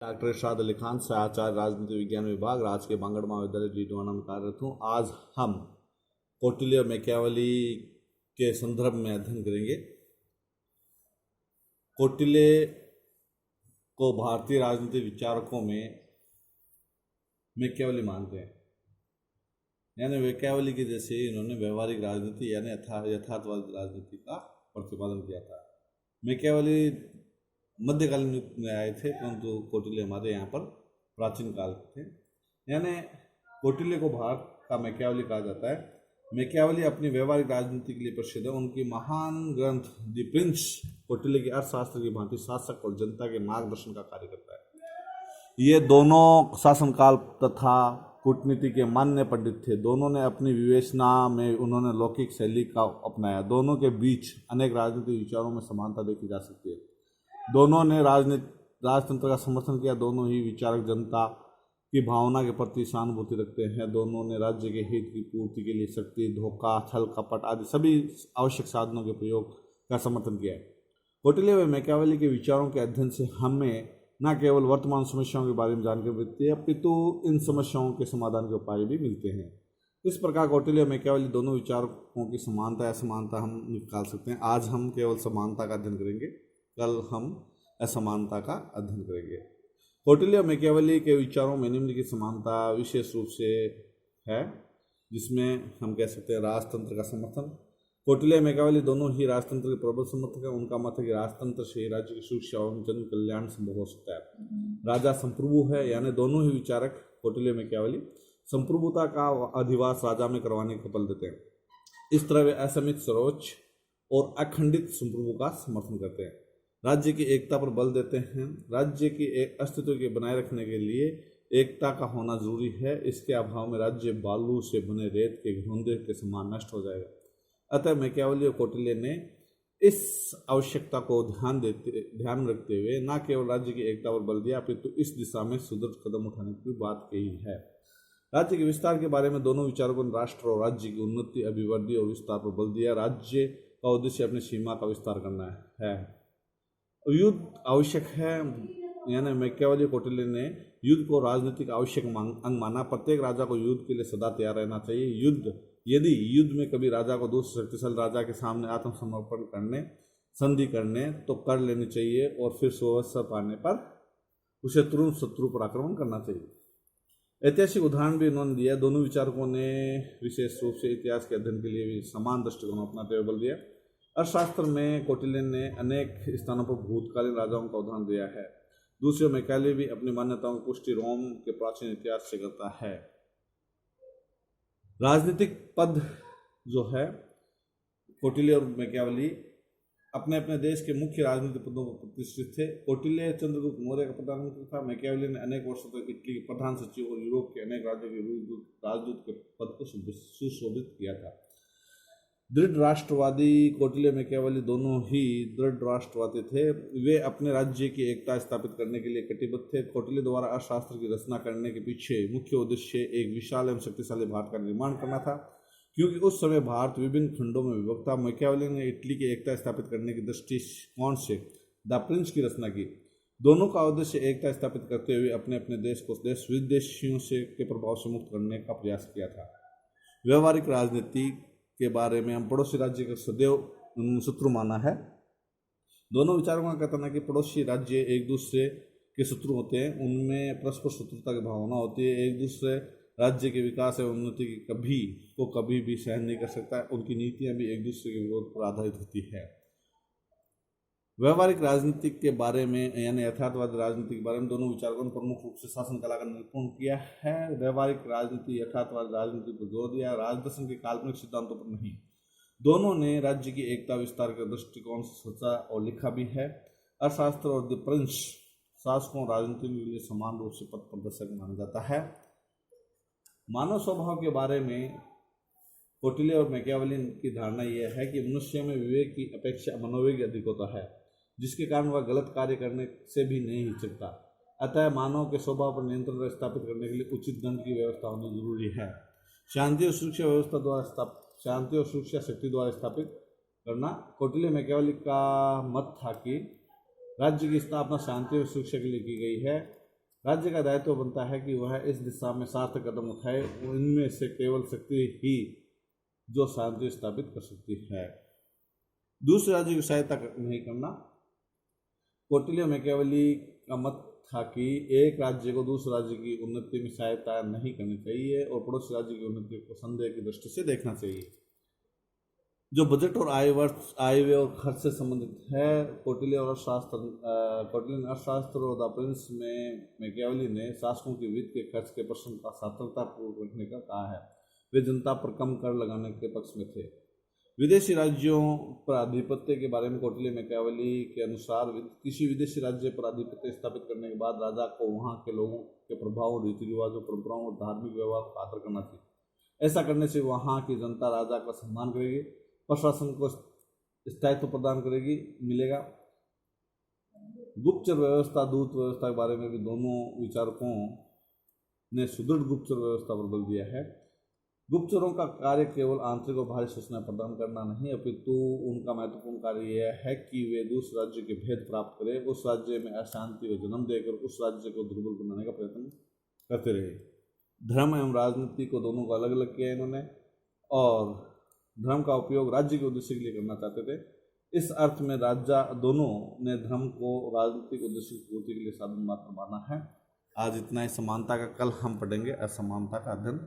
Doctor इरशाद अली खान से आचार्य राजनीति विज्ञान विभाग राजकीय बांगड़ महाविद्यालय डीडवाना में कार्यरत हूँ। आज हम कौटिल्य और मैकियावेली के संदर्भ में अध्ययन करेंगे। कौटिल्य को भारतीय राजनीतिक विचारकों में मैकियावेली मानते हैं, यानी मैकियावेली के जैसे इन्होंने व्यवहारिक राजनीति यानी यथार्थवादी राजनीति का प्रतिपादन किया था। मैकियावेली मध्यकालीन युग में आए थे, परंतु कौटिल्य हमारे यहाँ पर प्राचीन काल के थे। यानी कौटिल्य को भारत का मैकियावेली कहा जाता है। मैकियावेली अपनी व्यवहारिक राजनीति के लिए प्रसिद्ध है। उनकी महान ग्रंथ द प्रिंस कौटिल्य के अर्थशास्त्र की भांति शासक और जनता के मार्गदर्शन का कार्य करता है। ये दोनों शासनकाल तथा कूटनीति के मान्य पंडित थे। दोनों ने अपनी विवेचना में उन्होंने लौकिक शैली का अपनाया। दोनों के बीच अनेक राजनीतिक विचारों में समानता देखी जा सकती है। दोनों ने राजतंत्र का समर्थन किया। दोनों ही विचारक जनता की भावना के प्रति सहानुभूति रखते हैं। दोनों ने राज्य के हित की पूर्ति के लिए शक्ति, धोखा, छल कपट आदि सभी आवश्यक साधनों के प्रयोग का समर्थन किया है। कौटिल्य व मैकियावेली के विचारों के अध्ययन से हमें न केवल वर्तमान समस्याओं के बारे में जानकारी मिलती है, अपितु इन समस्याओं के समाधान के उपाय भी मिलते हैं। इस प्रकार कौटिल्य और मैकियावेली दोनों विचारकों की समानता या असमानता हम निकाल सकते हैं। आज हम केवल समानता का अध्ययन करेंगे, कल हम असमानता का अध्ययन करेंगे। कौटिल्य और मैकियावेली के विचारों में निम्नलिखित समानता विशेष रूप से है, जिसमें हम कह सकते हैं राजतंत्र का समर्थन। कौटिल्य और मैकियावेली दोनों ही राजतंत्र के प्रबल समर्थक हैं। उनका मत है कि राजतंत्र से राज्य की सुरक्षा और जन कल्याण संभव हो सकता है। राजा संप्रभु है, यानी दोनों ही विचारक कौटिल्य और मैकियावेली संप्रभुता का अधिवास राजा में करवाने का बल देते हैं। इस तरह वे असीमित, सर्वोच्च और अखंडित संप्रभु का समर्थन करते हैं। राज्य की एकता पर बल देते हैं। राज्य की एक अस्तित्व के बनाए रखने के लिए एकता का होना जरूरी है। इसके अभाव में राज्य बालू से बने रेत के घोंदे के समान नष्ट हो जाएगा। अतः मैकियावेली और कौटिल्य ने इस आवश्यकता को ध्यान में रखते हुए न केवल राज्य की एकता पर बल दिया, अपितु इस दिशा में सुदृढ़ कदम उठाने की बात कही है। राज्य के विस्तार के बारे में दोनों विचारकों ने राष्ट्र और राज्य की उन्नति, अभिवृद्धि और विस्तार पर बल दिया। राज्य का उद्देश्य अपनी सीमा का विस्तार करना है। युद्ध आवश्यक है, यानी मैकियावेली कौटिल्य ने युद्ध को राजनीतिक आवश्यक अंग माना। प्रत्येक राजा को युद्ध के लिए सदा तैयार रहना चाहिए। यदि युद्ध में कभी राजा को दूसरे शक्तिशाली राजा के सामने आत्मसमर्पण करने, संधि करने तो कर लेनी चाहिए और फिर सुअवसर पाने पर उसे तुरंत शत्रु पर आक्रमण करना चाहिए। ऐतिहासिक उदाहरण भी उन्होंने दिया। दोनों विचारकों ने विशेष रूप से इतिहास के अध्ययन के लिए भी समान दृष्टिकोण अपनाते हुए बल दिया। अर्थशास्त्र में कौटिल्य ने अनेक स्थानों पर भूतकालीन राजाओं का उदाहरण दिया है। दूसरे मैकियावेली भी अपनी मान्यताओं की पुष्टि रोम के प्राचीन इतिहास से करता है। राजनीतिक पद जो है, कौटिल्य और मैकियावेली अपने अपने देश के मुख्य राजनीतिक पदों पर प्रतिष्ठित थे। कौटिल्य चंद्रगुप्त मौर्य का प्रधानमंत्री था। मैकियावेली ने अनेक वर्षों तक इटली के प्रधान सचिव और यूरोप के अनेक राज्यों के राजदूत के पद को सुशोभित किया था। दृढ़ राष्ट्रवादी कौटिल्य मैकियावेली दोनों ही दृढ़ राष्ट्रवादी थे। वे अपने राज्य की एकता स्थापित करने के लिए कटिबद्ध थे। कौटिल्य द्वारा अर्थशास्त्र की रचना करने के पीछे मुख्य उद्देश्य एक विशाल एवं शक्तिशाली भारत का निर्माण करना था, क्योंकि उस समय भारत विभिन्न खंडों में विभक्त था। मैकियावेली ने इटली की एकता स्थापित करने की दृष्टिकोण से द प्रिंस की रचना की। दोनों का उद्देश्य एकता स्थापित करते हुए अपने अपने देश को देश विदेशियों से के प्रभाव से मुक्त करने का प्रयास किया था। व्यवहारिक राजनीति के बारे में हम पड़ोसी राज्य का सदैव शत्रु माना है। दोनों विचारकों का कहना है कि पड़ोसी राज्य एक दूसरे के शत्रु होते हैं। उनमें परस्पर शत्रुता की भावना होती है। एक दूसरे राज्य के विकास एवं उन्नति की कभी भी सहन नहीं कर सकता। उनकी नीतियां भी एक दूसरे के विरोध पर आधारित होती है। व्यवहारिक राजनीति के बारे में यानी यथार्थवादी राजनीति के बारे में दोनों विचारकों ने प्रमुख रूप से शासन कला का निरूपण किया है। व्यवहारिक राजनीति यथार्थवादी राजनीति पर जोर दिया, राजदर्शन के काल्पनिक सिद्धांतों पर नहीं। दोनों ने राज्य की एकता विस्तार के दृष्टिकोण से सोचा और लिखा भी है। अर्थशास्त्र और द प्रिंस शासकों और राजनीति के लिए समान रूप से पथ प्रदर्शक माना जाता है। मानव स्वभाव के बारे में कौटिल्य और मैकियावेली की धारणा यह है कि मनुष्य में विवेक की अपेक्षा मनोवेग अधिक होता है, जिसके कारण वह गलत कार्य करने से भी नहीं हिचकता। अतः मानव के स्वभाव पर नियंत्रण स्थापित करने के लिए उचित दंड की व्यवस्था होनी जरूरी है। शांति और सुरक्षा शक्ति द्वारा स्थापित करना। कौटिल्य मैकियावेली का मत था कि राज्य की स्थापना शांति और सुरक्षा के लिए की गई है। राज्य का दायित्व बनता है कि वह इस दिशा में सार्थक कदम उठाए। इनमें से केवल शक्ति ही जो शांति स्थापित कर सकती है, दूसरे राज्य की सहायता नहीं करना। कौटिल्य मैकियावेली का मत था कि एक राज्य को दूसरे राज्य की उन्नति में सहायता नहीं करनी चाहिए और पड़ोसी राज्य की उन्नति को संदेह की दृष्टि से देखना चाहिए। जो बजट और आय व्यय और खर्च से संबंधित है, कौटिल्य अर्थशास्त्र और द प्रिंस में मैकियावेली ने शासकों की वित्त के खर्च के प्रश्न का सार्थकतापूर्वक रखने का कहा है। वे जनता पर कम कर लगाने के पक्ष में थे। विदेशी राज्यों पर आधिपत्य के बारे में कौटिल्य मैकियावेली के अनुसार किसी विदेशी राज्य पर आधिपत्य स्थापित करने के बाद राजा को वहां के लोगों के प्रभाव, रीति रिवाजों, परंपराओं और धार्मिक व्यवहार का आदर करना चाहिए। ऐसा करने से वहां की जनता राजा का सम्मान करेगी, प्रशासन को स्थायित्व प्रदान मिलेगा। गुप्तचर व्यवस्था, दूत व्यवस्था के बारे में भी दोनों विचारकों ने सुदृढ़ गुप्तचर व्यवस्था पर बल दिया है। गुप्तचरों का कार्य केवल आंतरिक और बाहरी सूचना प्रदान करना नहीं, अपितु उनका महत्वपूर्ण कार्य यह है कि वे दूसरे राज्य के भेद प्राप्त करें, उस राज्य में अशांति को जन्म देकर उस राज्य को दुर्बल बनाने का प्रयत्न करते रहे। धर्म एवं राजनीति को दोनों को अलग अलग किया इन्होंने, और धर्म का उपयोग राज्य के उद्देश्य के लिए करना चाहते थे। इस अर्थ में राजा दोनों ने धर्म को राजनीतिक उद्देश्य की पूर्ति के लिए साधन मात्र माना है। आज इतना ही समानता का, कल हम पढ़ेंगे असमानता का अध्ययन।